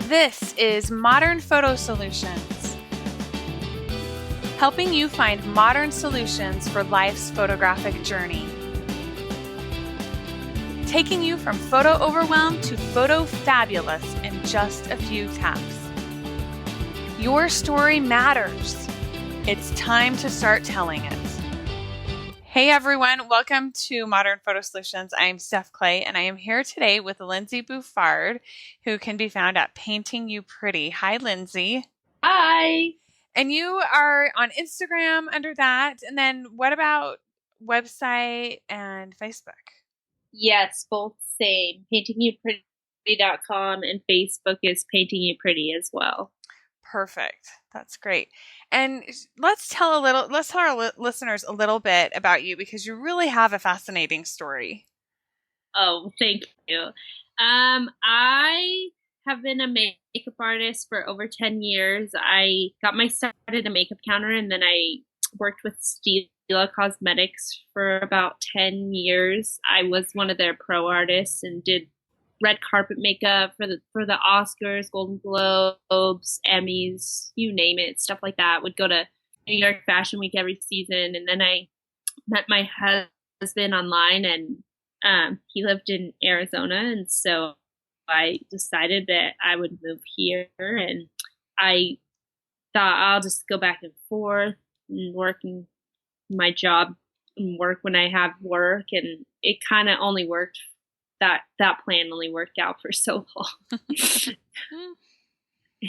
This is Modern Photo Solutions, helping you find modern solutions for life's photographic journey. Taking you from photo overwhelm to photo fabulous in just a few taps. Your story matters. It's time to start telling it. Hey everyone, welcome to Modern Photo Solutions. I'm Steph Clay and I am here today with Lindsey Bouffard, who can be found at Painting You Pretty. Hi Lindsey. Hi. And you are on Instagram under that. And then what about website and Facebook? Yes, both same. PaintingYouPretty.com and Facebook is Painting You Pretty as well. Perfect. That's great. And let's tell our listeners a little bit about you because you really have a fascinating story. Oh, thank you. I have been a makeup artist for over 10 years. I got my start at a makeup counter and then I worked with Stila Cosmetics for about 10 years. I was one of their pro artists and did red carpet makeup for the Oscars, Golden Globes, Emmys, you name it, stuff like that. Would go to New York Fashion Week every season. And then I met my husband online and he lived in Arizona. And so I decided that I would move here and I thought I'll just go back and forth and working my job and work when I have work. And it kind of only worked. That plan only worked out for so long.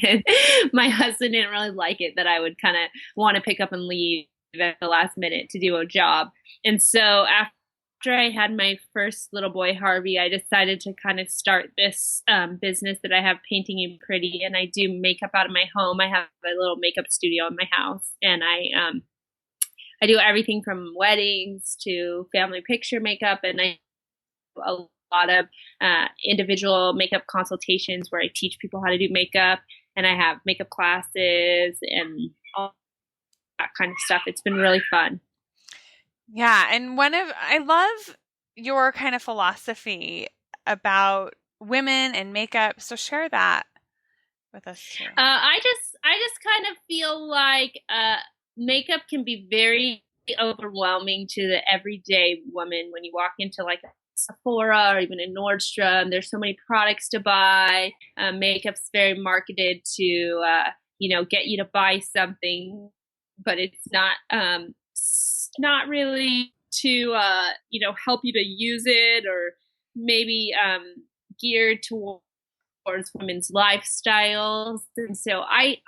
And my husband didn't really like it that I would kind of want to pick up and leave at the last minute to do a job. And so after I had my first little boy, Harvey, I decided to kind of start this business that I have, Painting You Pretty. And I do makeup out of my home. I have a little makeup studio in my house. And I do everything from weddings to family picture makeup. And I do a lot of individual makeup consultations where I teach people how to do makeup, and I have makeup classes and all that kind of stuff. It's been really fun. Yeah, and I love your kind of philosophy about women and makeup. So share that with us too. I just kind of feel like makeup can be very overwhelming to the everyday woman when you walk into like Sephora or even in Nordstrom. There's so many products to buy. Makeup's very marketed to, get you to buy something, but it's not really to, help you to use it or maybe geared towards women's lifestyles. And so I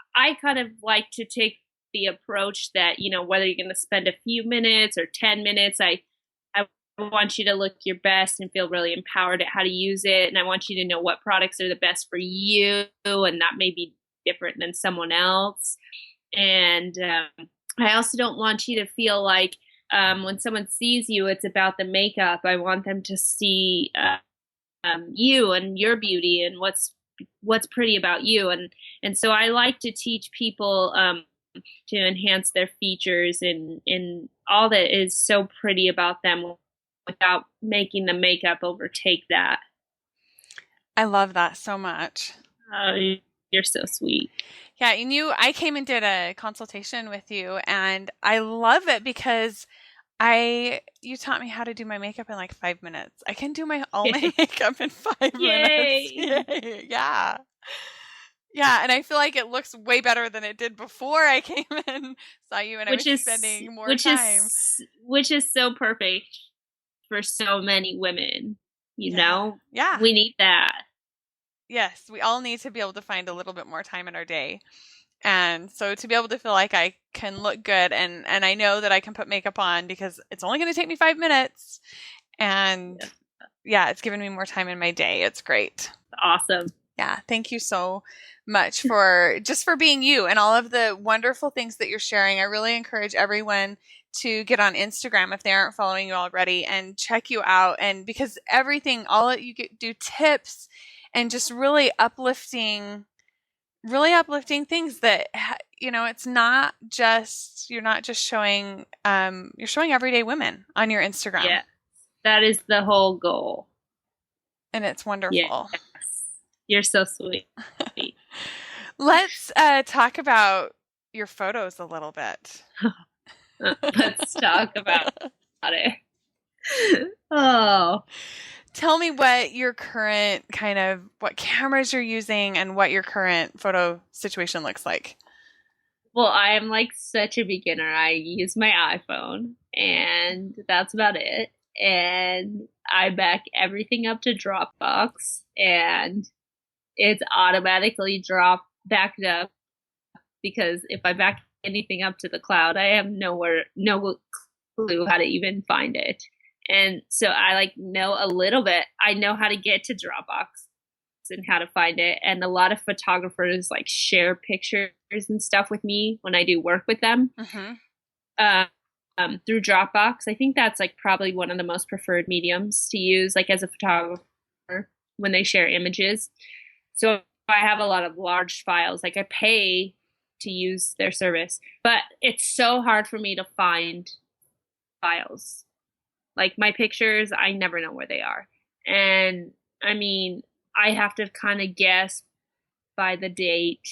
kind of like to take the approach that, whether you're going to spend a few minutes or 10 minutes, I want you to look your best and feel really empowered at how to use it. And I want you to know what products are the best for you. And that may be different than someone else. And I also don't want you to feel like when someone sees you, it's about the makeup. I want them to see you and your beauty and what's pretty about you. And so I like to teach people to enhance their features and all that is so pretty about them, without making the makeup overtake that. I love that so much. Oh, you're so sweet. Yeah, I came and did a consultation with you, and I love it because you taught me how to do my makeup in like 5 minutes. I can do all my makeup in 5 minutes. Yay! Yeah. Yeah, and I feel like it looks way better than it did before I came and saw you, and I was spending more time. Which is so perfect for so many women, know? Yeah. We need that. Yes, we all need to be able to find a little bit more time in our day. And so to be able to feel like I can look good and I know that I can put makeup on because it's only going to take me 5 minutes. And yeah, it's given me more time in my day. It's great. Awesome. Yeah. Thank you so much for being you and all of the wonderful things that you're sharing. I really encourage everyone to get on Instagram if they aren't following you already and check you out. And because you do tips and just really uplifting things that, it's not just, you're not just showing, you're showing everyday women on your Instagram. Yeah, that is the whole goal. And it's wonderful. Yes. You're so sweet. Let's talk about your photos a little bit. Let's talk about it. Oh, Tell me what your current what cameras you're using and what your current photo situation looks like. well, I am like such a beginner. I use my iPhone, and that's about it. And I back everything up to Dropbox, and it's automatically backed up because if I back anything up to the cloud, I have no clue how to even find it. And so I like know a little bit. I know how to get to Dropbox and how to find it. And a lot of photographers like share pictures and stuff with me when I do work with them through Dropbox. I think that's like probably one of the most preferred mediums to use, like as a photographer when they share images. So I have a lot of large files. Like I pay to use their service, but it's so hard for me to find files. Like my pictures, I never know where they are. And I mean, I have to kind of guess by the date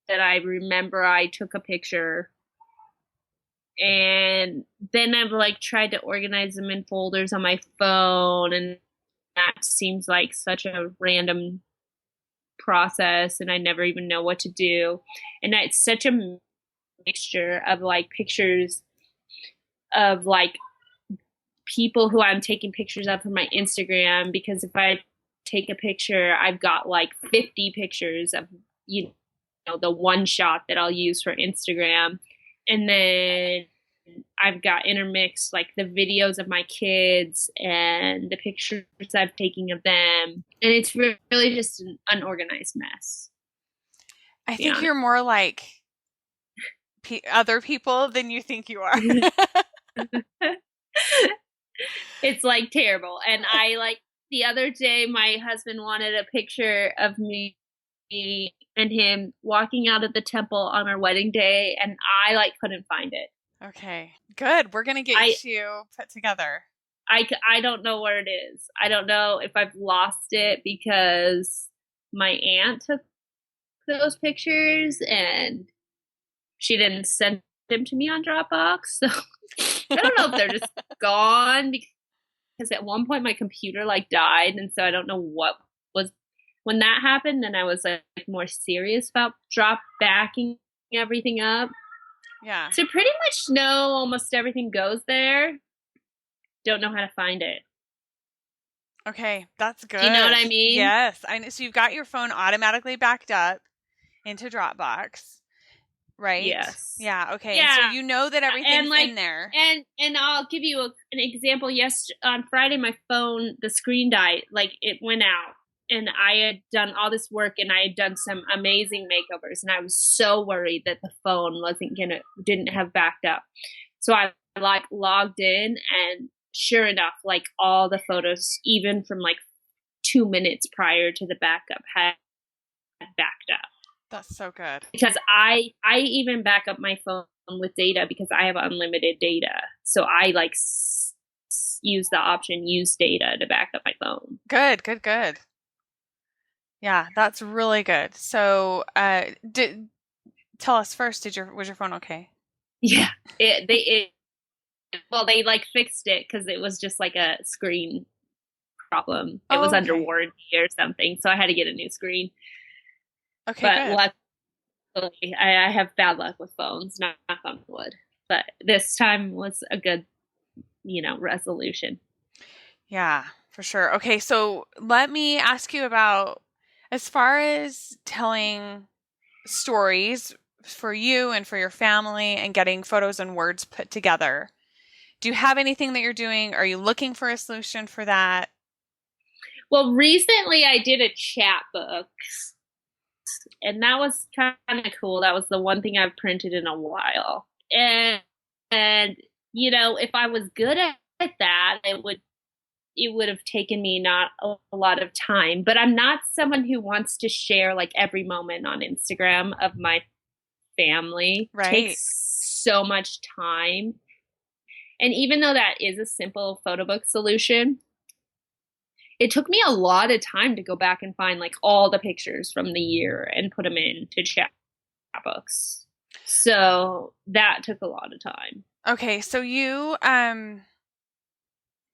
that I remember I took a picture. And then I've like tried to organize them in folders on my phone, and that seems like such a random process, and I never even know what to do. And it's such a mixture of like pictures of like people who I'm taking pictures of for my Instagram, because if I take a picture, I've got like 50 pictures of, you know, the one shot that I'll use for Instagram. And then I've got intermixed like the videos of my kids and the pictures I've taken of them. And it's really just an unorganized mess. I think you're more like other people than you think you are. It's like terrible. And I like the other day, my husband wanted a picture of me and him walking out of the temple on our wedding day, and I like couldn't find it. Okay, good. We're gonna get you put together. I don't know where it is. I don't know if I've lost it because my aunt took those pictures and she didn't send them to me on Dropbox. So I don't know if they're just gone, because at one point my computer like died, and so I don't know what was when that happened. And I was like more serious about backing everything up. Yeah. So pretty much know almost everything goes there. Don't know how to find it. Okay, that's good. Do you know what I mean? Yes, I know. So you've got your phone automatically backed up into Dropbox, right? Yes. Yeah. Okay. Yeah. And so you know that everything's in there. And I'll give you an example. Yes, on Friday my phone, the screen died. Like it went out, and I had done all this work, and I had done some amazing makeovers, and I was so worried that the phone didn't have backed up. So I like logged in, and sure enough, like all the photos, even from like 2 minutes prior to the backup, had backed up. That's so good. Because I even back up my phone with data because I have unlimited data. So I like use the option use data to back up my phone. Good. Yeah, that's really good. So, tell us first, was your phone okay? Yeah, they like fixed it because it was just like a screen problem. It was under warranty or something, so I had to get a new screen. Okay, but luckily, I have bad luck with phones, knock on wood. But this time was a good, resolution. Yeah, for sure. Okay, so let me ask you about, as far as telling stories for you and for your family and getting photos and words put together, do you have anything that you're doing? Are you looking for a solution for that? Well, recently I did a chapbook, and that was kind of cool. That was the one thing I've printed in a while. And if I was good at that, it would have taken me not a lot of time. But I'm not someone who wants to share like every moment on Instagram of my family. Right. It takes so much time. And even though that is a simple photo book solution, it took me a lot of time to go back and find like all the pictures from the year and put them into chapbooks. So that took a lot of time. Okay, so you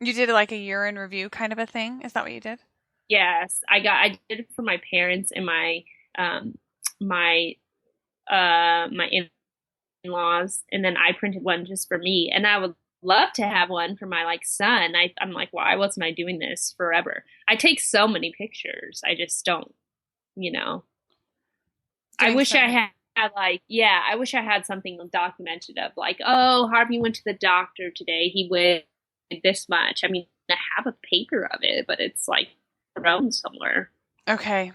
did like a year in review kind of a thing. Is that what you did? Yes, I did it for my parents and um my my in-laws, and then I printed one just for me. And I would love to have one for my like son. I'm like, why wasn't I doing this forever? I take so many pictures. I just don't, you know. I Doing wish I something. had like, yeah, I wish I had something documented of like, oh, Harvey went to the doctor today. He weighed this much. I mean, I have a paper of it, but it's like thrown somewhere. Okay.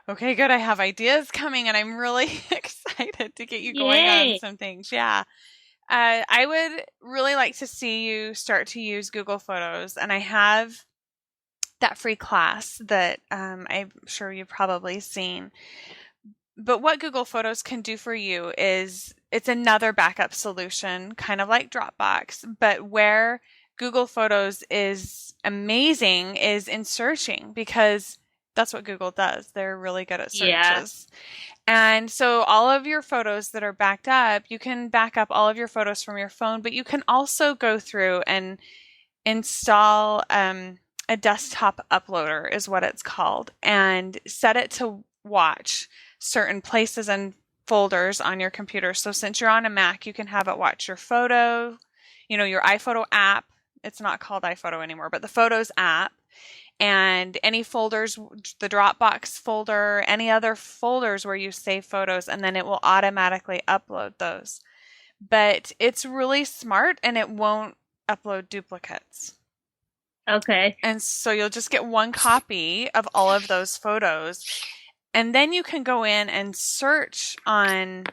Okay, good. I have ideas coming and I'm really excited to get you going on Yay. some things. Yeah. I would really like to see you start to use Google Photos, and I have that free class that I'm sure you've probably seen. But what Google Photos can do for you is it's another backup solution, kind of like Dropbox, but where Google Photos is amazing is in searching, because that's what Google does. They're really good at Yeah. searches. And so all of your photos that are backed up, you can back up all of your photos from your phone, but you can also go through and install a desktop uploader, is what it's called, and set it to watch certain places and folders on your computer. So since you're on a Mac, you can have it watch your photo, your iPhoto app. It's not called iPhoto anymore, but the Photos app, and any folders, the Dropbox folder, any other folders where you save photos, and then it will automatically upload those. But it's really smart and it won't upload duplicates. Okay. And so you'll just get one copy of all of those photos. And then you can go in and search on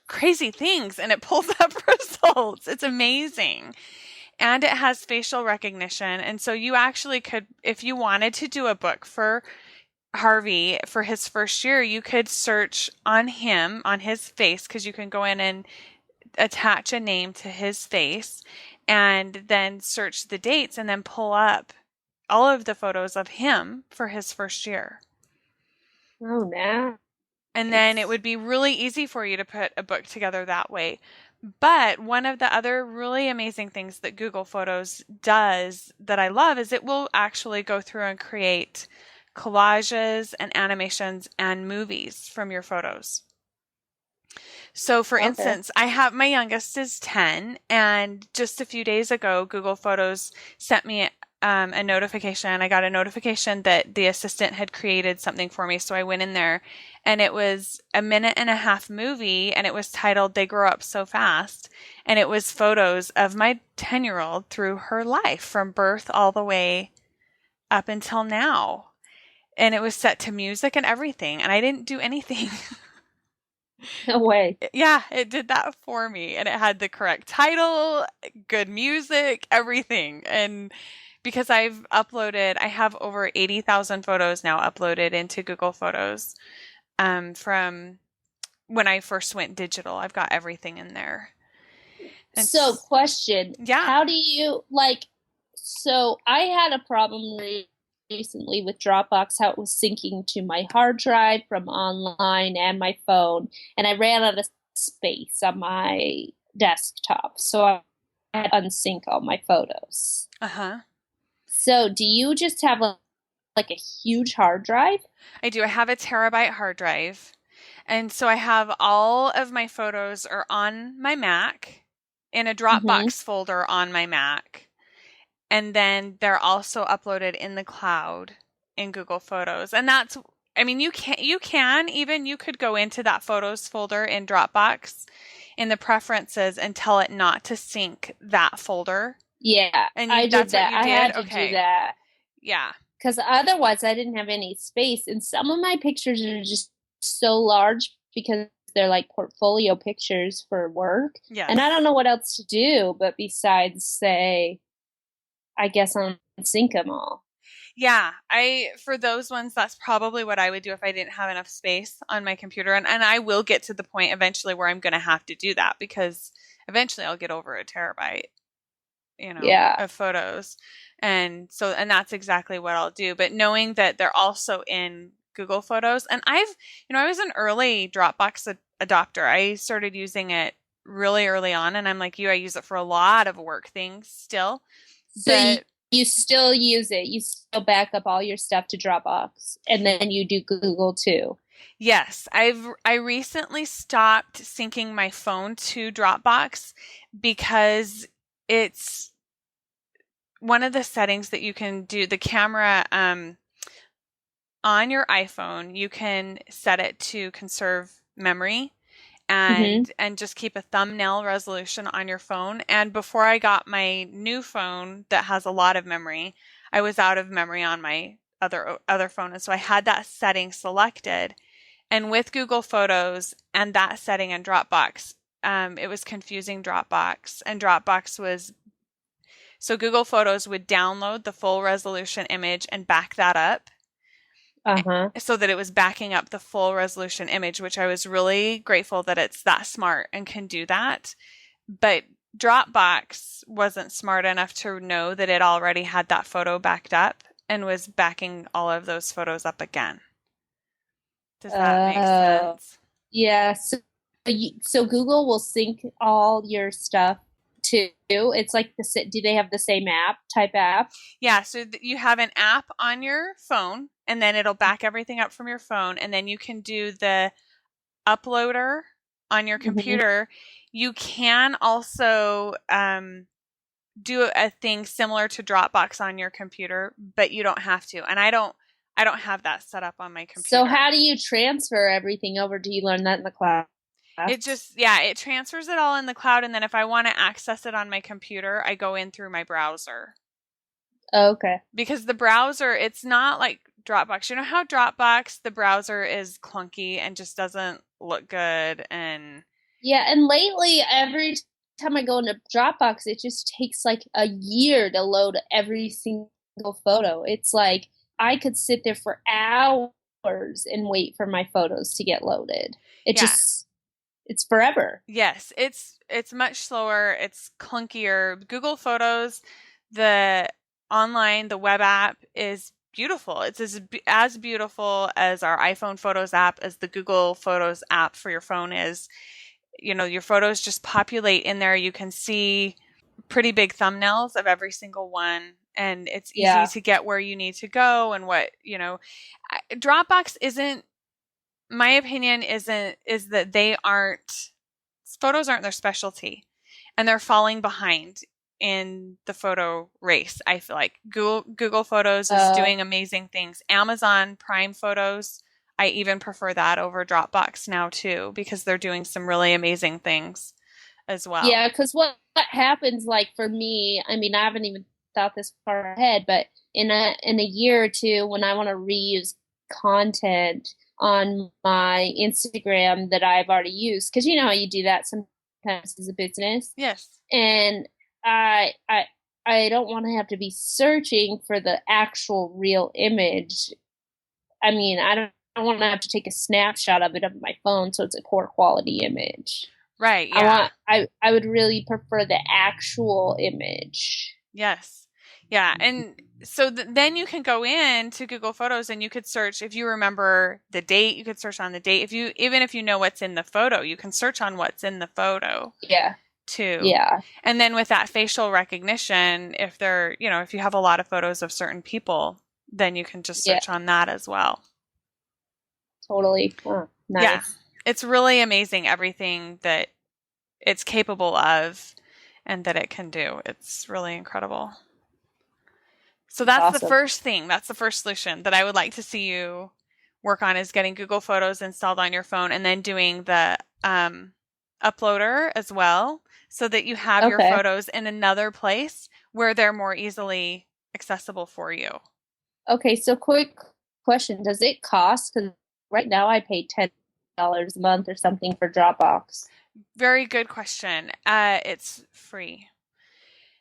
crazy things and it pulls up results. It's amazing. And it has facial recognition. And so you actually could, if you wanted to do a book for Harvey for his first year, you could search on him, on his face, because you can go in and attach a name to his face and then search the dates and then pull up all of the photos of him for his first year. Oh, now. And then it would be really easy for you to put a book together that way. But one of the other really amazing things that Google Photos does that I love is it will actually go through and create collages and animations and movies from your photos. So for Okay. instance, I have my youngest is 10, and just a few days ago, Google Photos sent me a notification. I got a notification that the assistant had created something for me. So I went in there and it was a 1.5 minute movie and it was titled They Grow Up So Fast. And it was photos of my 10-year-old through her life from birth all the way up until now. And it was set to music and everything. And I didn't do anything. No way. Yeah, it did that for me. And it had the correct title, good music, everything. And because I have over 80,000 photos now uploaded into Google Photos from when I first went digital. I've got everything in there. And So, question, yeah. how do you like? So, I had a problem recently with Dropbox, how it was syncing to my hard drive from online and my phone, and I ran out of space on my desktop. So, I had to unsync all my photos. Uh-huh. So, do you just have like a huge hard drive? I do. I have a terabyte hard drive. And so I have all of my photos are on my Mac in a Mm-hmm. Dropbox folder on my Mac. And then they're also uploaded in the cloud in Google Photos. And that's, I mean, you could go into that photos folder in Dropbox in the preferences and tell it not to sync that folder. Yeah, And I did that's what that. you I did? had to do Okay. that Yeah. because otherwise I didn't have any space. And some of my pictures are just so large because they're like portfolio pictures for work. And I Yes. don't know what else to do, but besides say, I guess unsync them all. Yeah, for those ones, that's probably what I would do if I didn't have enough space on my computer. And I will get to the point eventually where I'm going to have to do that, because eventually I'll get over a terabyte. Yeah. of photos. And that's exactly what I'll do. But knowing that they're also in Google Photos, and I was an early Dropbox adopter. I started using it really early on, and I'm like you, I use it for a lot of work things still. So But you still use it. You still back up all your stuff to Dropbox, and then you do Google too. yes, I recently stopped syncing my phone to Dropbox because it's one of the settings that you can do. The camera on your iPhone, you can set it to conserve memory Mm-hmm. and just keep a thumbnail resolution on your phone. And before I got my new phone that has a lot of memory, I was out of memory on my other phone, and so I had that setting selected. And with Google Photos and that setting in Dropbox, it was confusing Dropbox, and Dropbox was so Google Photos would download the full resolution image and back that up Uh-huh. so that it was backing up the full resolution image, which I was really grateful that it's that smart and can do that. But Dropbox wasn't smart enough to know that it already had that photo backed up and was backing all of those photos up again. Does that make sense? Yeah. So Google will sync all your stuff too. It's like do they have the same type app? Yeah, so you have an app on your phone, and then it'll back everything up from your phone, and then you can do the uploader on your Mm-hmm. computer. You can also do a thing similar to Dropbox on your computer, but you don't have to. And I don't have that set up on my computer. So how do you transfer everything over? Do you learn that in the class? It transfers it all in the cloud, and then if I want to access it on my computer, I go in through my browser. Okay. Because the browser, it's not like Dropbox. You know how Dropbox, the browser is clunky and just doesn't look good, and yeah, and lately every time I go into Dropbox, it just takes like a year to load every single photo. It's like I could sit there for hours and wait for my photos to get loaded. It's forever. Yes, it's much slower, it's clunkier. Google Photos, the the web app is beautiful. It's as beautiful as our iPhone Photos app, as the Google Photos app for your phone is. Your photos just populate in there. You can see pretty big thumbnails of every single one, and it's easy to get where you need to go and what, Dropbox isn't, my opinion is that photos aren't their specialty, and they're falling behind in the photo race. I feel like Google Photos is doing amazing things. Amazon Prime Photos, I even prefer that over Dropbox now too, because they're doing some really amazing things as well. Yeah, because what happens, like for me, I mean, I haven't even thought this far ahead, but in a year or two, when I want to reuse content on my Instagram that I've already used, because you know how you do that sometimes as a business. Yes. And I don't want to have to be searching for the actual real image. I mean, I don't want to have to take a snapshot of it on my phone so it's a poor quality image. Right. Yeah. I would really prefer the actual image. Yes. Yeah. And so then you can go in to Google Photos and you could search, if you remember the date, you could search on the date. Even if you know what's in the photo, you can search on what's in the photo. Yeah. Too. Yeah. And then with that facial recognition, if if you have a lot of photos of certain people, then you can just search on that as well. Totally. Oh, nice. Yeah. It's really amazing everything that it's capable of and that it can do. It's really incredible. So that's awesome. The first thing. That's the first solution that I would like to see you work on, is getting Google Photos installed on your phone, and then doing the uploader as well, so that you have your photos in another place where they're more easily accessible for you. Okay, so quick question. Does it cost? Because right now I pay $10 a month or something for Dropbox. Very good question. It's free.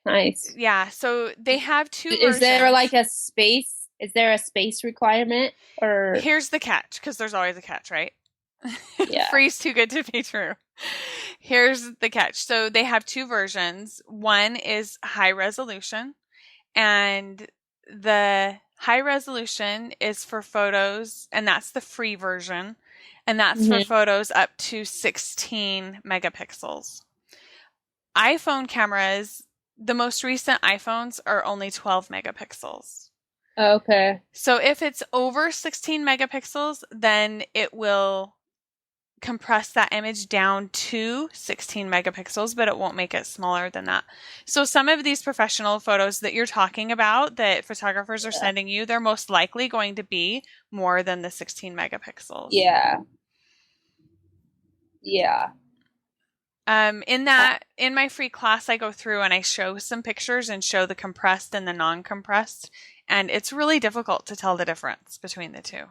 Nice. Yeah, so they have two versions. Is there like a space? Is there a space requirement? Or here's the catch, because there's always a catch, right? Yeah. Free's too good to be true. Here's the catch. So they have two versions. One is high resolution, and the high resolution is for photos, and that's the free version, and that's for Hmm. photos up to 16 megapixels. iPhone cameras, the most recent iPhones are only 12 megapixels. Okay. So if it's over 16 megapixels, then it will compress that image down to 16 megapixels, but it won't make it smaller than that. So some of these professional photos that you're talking about that photographers are Yeah. sending you, they're most likely going to be more than the 16 megapixels. Yeah. Yeah. In my free class, I go through and I show some pictures and show the compressed and the non-compressed, and it's really difficult to tell the difference between the two.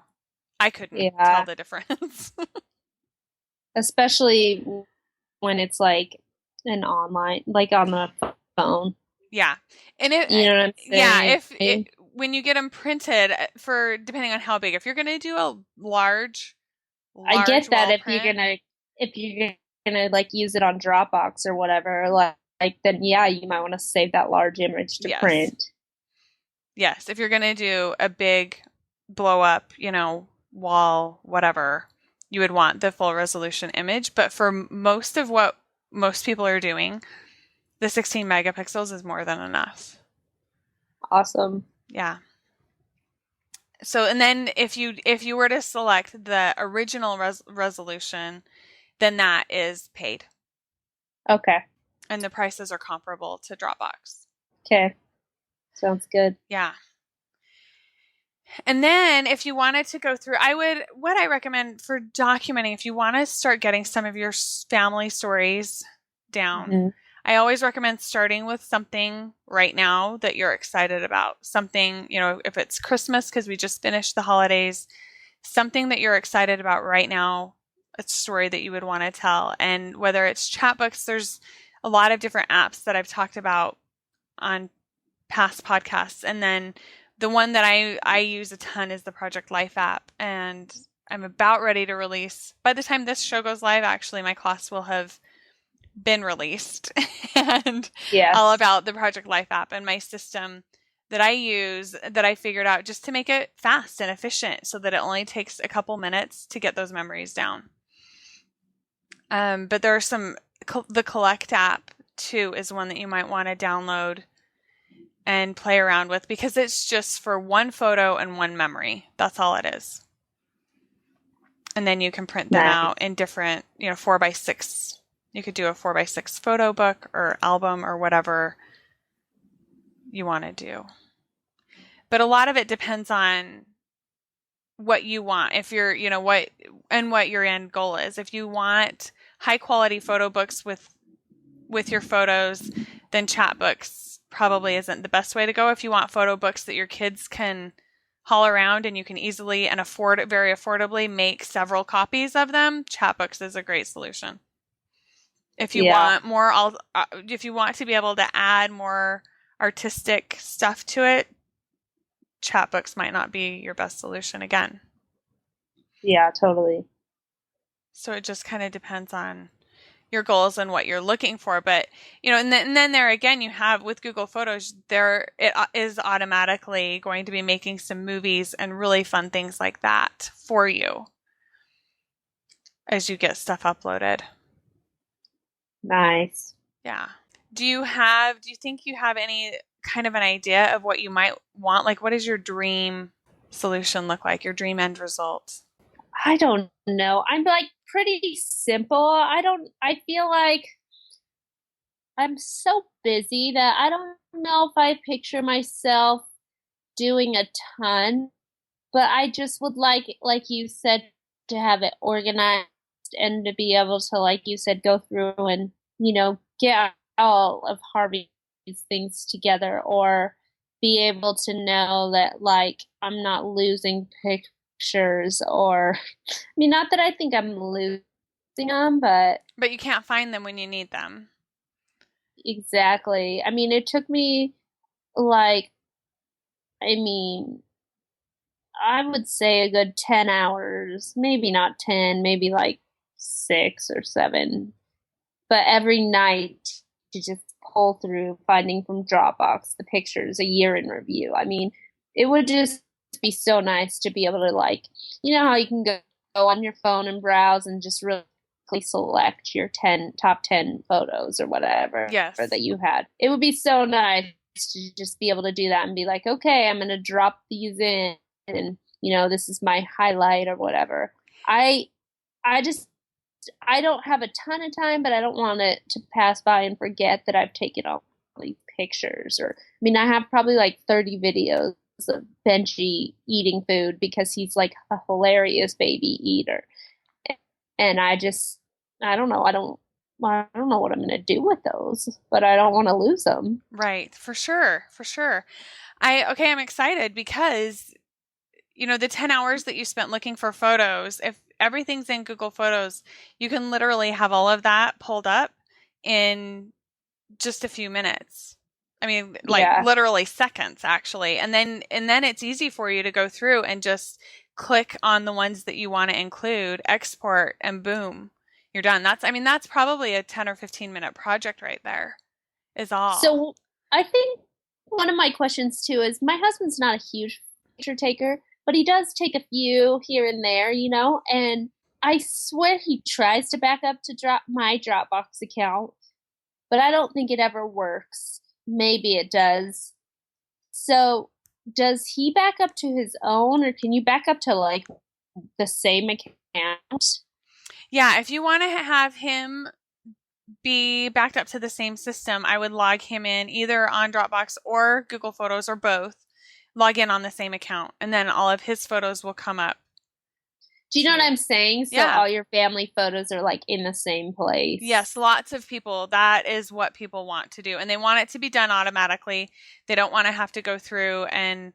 I couldn't tell Yeah. the difference. Especially when it's like an online, like on the phone. Yeah. And You know what I'm yeah, saying? when you get them printed for, depending on how big, if you're going to do a I large get that wall print, if you're gonna like use it on Dropbox or whatever, like then yeah, you might want to save that large image to yes. print. Yes. If you're going to do a big blow up, wall, whatever, you would want the full resolution image. But for most of what most people are doing, the 16 megapixels is more than enough. Awesome. Yeah. So, and then if you were to select the original resolution, then that is paid. Okay. And the prices are comparable to Dropbox. Okay. Sounds good. Yeah. And then if you wanted to go through, what I recommend for documenting, if you want to start getting some of your family stories down, Hmm. I always recommend starting with something right now that you're excited about. Something, if it's Christmas, because we just finished the holidays, something that you're excited about right now, a story that you would want to tell. And whether it's chatbooks, there's a lot of different apps that I've talked about on past podcasts. And then the one that I use a ton is the Project Life app. And I'm about ready to release, by the time this show goes live, actually, my class will have been released and all Yes. about the Project Life app and my system that I use, that I figured out just to make it fast and efficient so that it only takes a couple minutes to get those memories down. But there are the Collect app too is one that you might want to download and play around with, because it's just for one photo and one memory. That's all it is. And then you can print them Nice. out in different, 4x6. You could do a 4x6 photo book or album or whatever you want to do. But a lot of it depends on what you want. If you're, what your end goal is. If you want high quality photo books with your photos, then chat books probably isn't the best way to go. If you want photo books that your kids can haul around and you can easily and very affordably make several copies of them, chat books is a great solution. If you Yeah. want more, if you want to be able to add more artistic stuff to it, chat books might not be your best solution again. Yeah, totally. So it just kind of depends on your goals and what you're looking for. But, and then there again, you have with Google Photos, it is automatically going to be making some movies and really fun things like that for you as you get stuff uploaded. Nice. Yeah. Do you think you have any kind of an idea of what you might want? Like, what does your dream solution look like? Your dream end result? I don't know. I'm like pretty simple. I feel like I'm so busy that I don't know if I picture myself doing a ton, but I just would like you said, to have it organized and to be able to, like you said, go through and, get all of Harvey's things together, or be able to know that like I'm not losing pictures, or I mean, not that I think I'm losing them, but you can't find them when you need them. exactly. I mean, it took me like, I mean, I would say a good 10 hours, maybe not 10, maybe like 6 or 7 but every night to just pull through finding from Dropbox the pictures, a year in review. I mean, it would just be so nice to be able to, like, you know how you can go on your phone and browse and just really select your top 10 photos or whatever Yes. that you had. It would be so nice to just be able to do that and be like, okay, I'm going to drop these in, and this is my highlight or whatever. I just I don't have a ton of time, but I don't want it to pass by and forget that I've taken all these pictures. Or, I mean, I have probably like 30 videos of Benji eating food because he's like a hilarious baby eater. And I don't know. I don't know what I'm going to do with those, but I don't want to lose them. Right. For sure. For sure. I'm excited because, the 10 hours that you spent looking for photos, if everything's in Google Photos, you can literally have all of that pulled up in just a few minutes. I mean, literally seconds, actually. And then it's easy for you to go through and just click on the ones that you want to include, export, and boom, you're done. That's probably a 10 or 15 minute project right there, is all. So I think one of my questions too is, my husband's not a huge picture taker, but he does take a few here and there, and I swear he tries to back up to my Dropbox account, but I don't think it ever works. Maybe it does. So does he back up to his own, or can you back up to like the same account? Yeah, if you want to have him be backed up to the same system, I would log him in either on Dropbox or Google Photos or both. Log in on the same account, and then all of his photos will come up. Do you know what I'm saying? So all your family photos are like in the same place. Yes, lots of people. That is what people want to do, and they want it to be done automatically. They don't want to have to go through and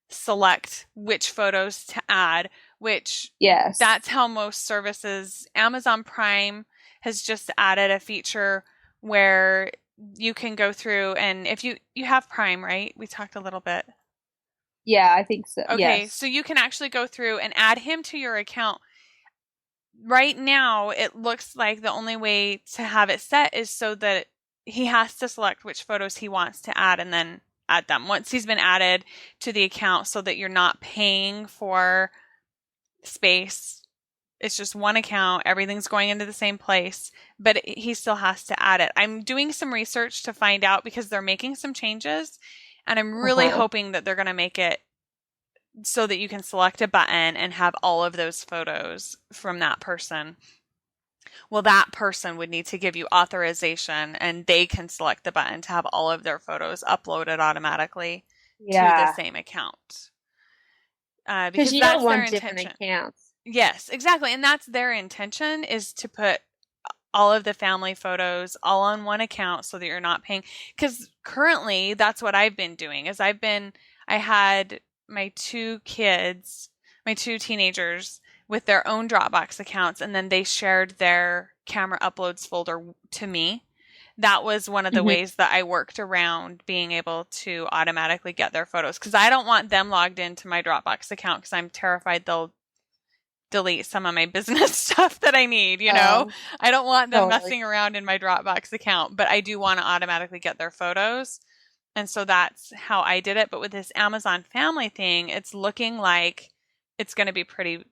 select which photos to add, which that's how most services. Amazon Prime has just added a feature where you can go through, and if you have Prime, right? We talked a little bit. Yeah, I think so. Okay, yes. So you can actually go through and add him to your account. Right now, it looks like the only way to have it set is so that he has to select which photos he wants to add and then add them. Once he's been added to the account, so that you're not paying for space. It's just one account. Everything's going into the same place, but he still has to add it. I'm doing some research to find out because they're making some changes. And I'm really hoping that they're going to make it so that you can select a button and have all of those photos from that person. Well, that person would need to give you authorization, and they can select the button to have all of their photos uploaded automatically to the same account. Because you don't want different accounts. Yes, exactly. And that's their intention, is to put all of the family photos all on one account so that you're not paying. Because currently that's what I've been doing. Is I had my two teenagers with their own Dropbox accounts, and then they shared their camera uploads folder to me. That was one of the ways that I worked around being able to automatically get their photos, because I don't want them logged into my Dropbox account because I'm terrified they'll delete some of my business stuff that I need, I don't want them messing around in my Dropbox account, but I do want to automatically get their photos. And so that's how I did it. But with this Amazon family thing, it's looking like it's going to be pretty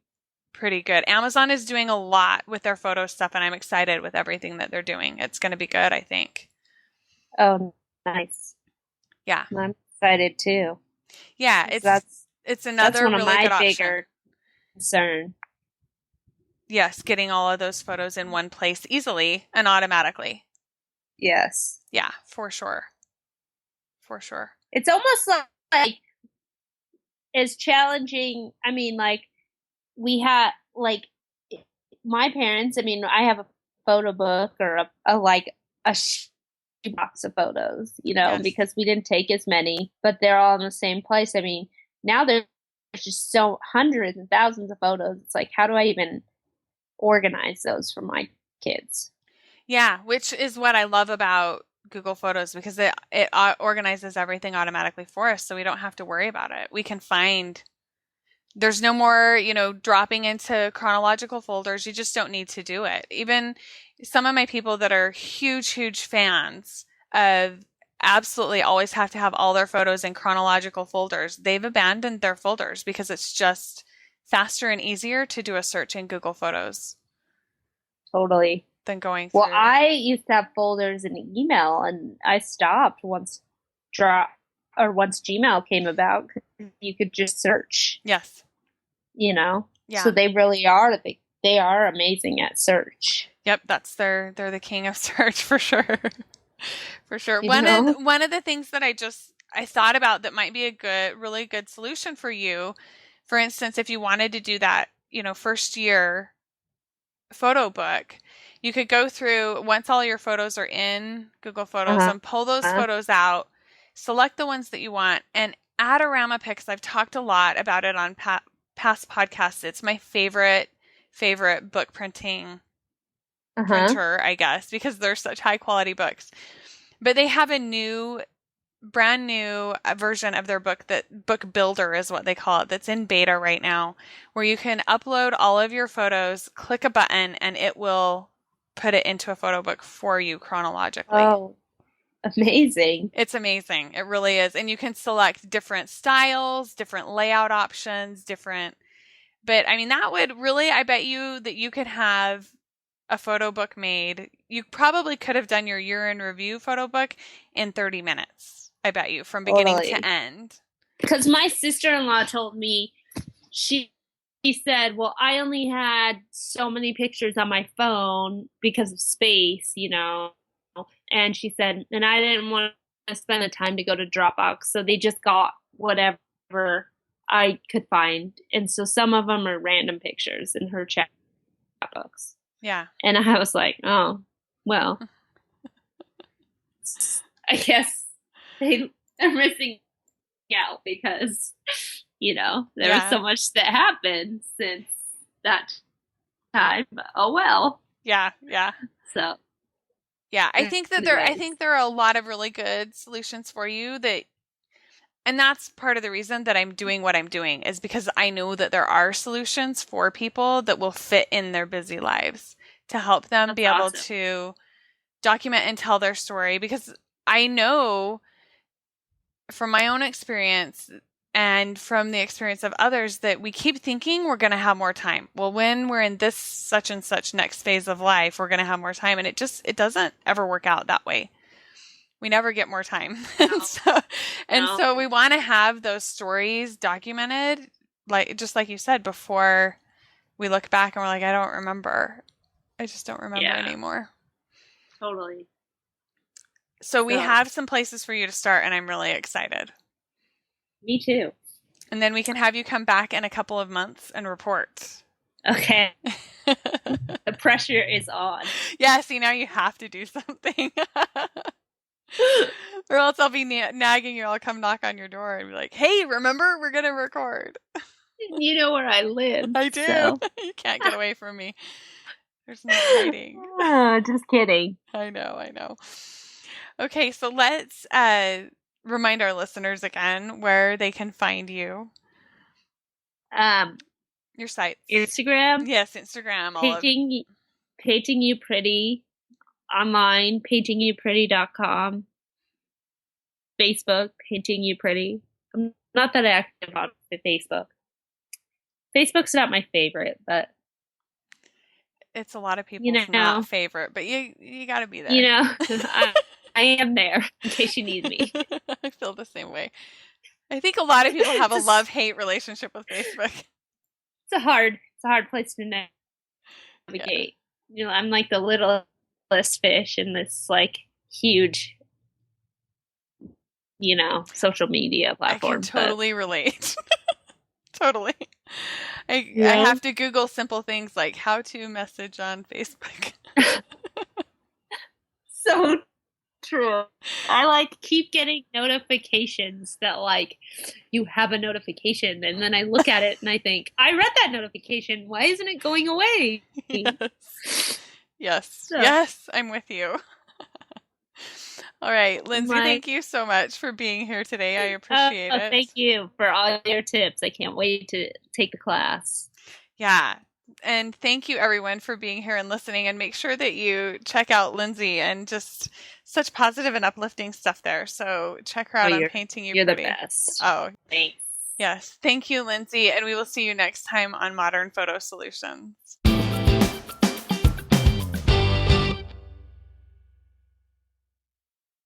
good. Amazon is doing a lot with their photo stuff, and I'm excited with everything that they're doing. It's going to be good, I think. Oh, nice. Yeah. I'm excited too. Yeah, it's another one of really my good option. bigger concern. Yes, getting all of those photos in one place easily and automatically. Yes. Yeah, for sure. For sure. It's almost like it's challenging. I mean, like, we had, like, my parents, I mean, I have a photo book or a box of photos, because we didn't take as many, but they're all in the same place. I mean, now there's just so hundreds and thousands of photos. It's like, how do I even organize those for my kids? Yeah, which is what I love about Google Photos, because it organizes everything automatically for us, so we don't have to worry about it. We can find There's no more, dropping into chronological folders. You just don't need to do it. Even some of my people that are huge, huge fans of absolutely always have to have all their photos in chronological folders, they've abandoned their folders because it's just faster and easier to do a search in Google Photos. Totally. Than going through. Well, I used to have folders in email, and I stopped once Gmail came about. You could just search. Yes. Yeah. So they really are. They are amazing at search. Yep, they're the king of search for sure. For sure. One of the things that I thought about that might be a really good solution for you, for instance, if you wanted to do that, first year photo book, you could go through once all your photos are in Google Photos and pull those photos out, select the ones that you want, and Adorama Pics. I've talked a lot about it on past podcasts. It's my favorite book printing printer, I guess, because they're such high quality books. But they have a brand new version of their book, that Book Builder is what they call it, that's in beta right now, where you can upload all of your photos, click a button, and it will put it into a photo book for you chronologically. Oh, amazing. It's amazing. It really is. And you can select different styles, different layout options, but I mean, that would really, I bet you that you could have a photo book made. You probably could have done your year in review photo book in 30 minutes. I bet you, from beginning to end. Because my sister-in-law told me, she said, well, I only had so many pictures on my phone because of space, and she said, and I didn't want to spend the time to go to Dropbox, so they just got whatever I could find. And so some of them are random pictures in her chatbooks. Yeah. And I was like, oh, well, I guess they are missing out because, there was so much that happened since that time. But, oh, well. Yeah. So. Yeah, I think there are a lot of really good solutions for you and that's part of the reason that I'm doing what I'm doing, is because I know that there are solutions for people that will fit in their busy lives to help them be able to document and tell their story. Because I know from my own experience and from the experience of others that we keep thinking we're going to have more time. Well, when we're in this such and such next phase of life, we're going to have more time. And it doesn't ever work out that way. We never get more time. No. So we want to have those stories documented, just like you said, before we look back and we're like, I don't remember. I just don't remember anymore. Totally. So we have some places for you to start, and I'm really excited. Me too. And then we can have you come back in a couple of months and report. Okay. The pressure is on. Yeah, see, now you have to do something. Or else I'll be nagging you. I'll come knock on your door and be like, hey, remember, we're going to record. You know where I live. I do. So. You can't get away from me. There's no hiding. Oh, just kidding. I know. Okay, so let's remind our listeners again where they can find you. Your site. Instagram. Yes, Instagram. Painting You Pretty. Online, paintingyouPretty.com. Facebook, Painting You Pretty. I'm not that active on Facebook. Facebook's not my favorite, but it's a lot of people's not favorite, but you got to be there. I am there in case you need me. I feel the same way. I think a lot of people have a love-hate relationship with Facebook. It's a hard place to navigate. Yeah. I'm like the littlest fish in this huge, social media platform. I can totally relate. Totally. I have to Google simple things like how to message on Facebook. So true. I keep getting notifications that you have a notification, and then I look at it and I think, I read that notification. Why isn't it going away? Yes. Yes, I'm with you. All right, Lindsey, My thank you so much for being here today. I appreciate it. thank you for all your tips. I can't wait to take the class. Yeah. And thank you everyone for being here and listening, and make sure that you check out Lindsey, and just such positive and uplifting stuff there. So check her Oh, out on Painting You you're the Pretty. best. Oh, Thanks. yes. Thank you, Lindsey, and we will see you next time on Modern Photo Solutions.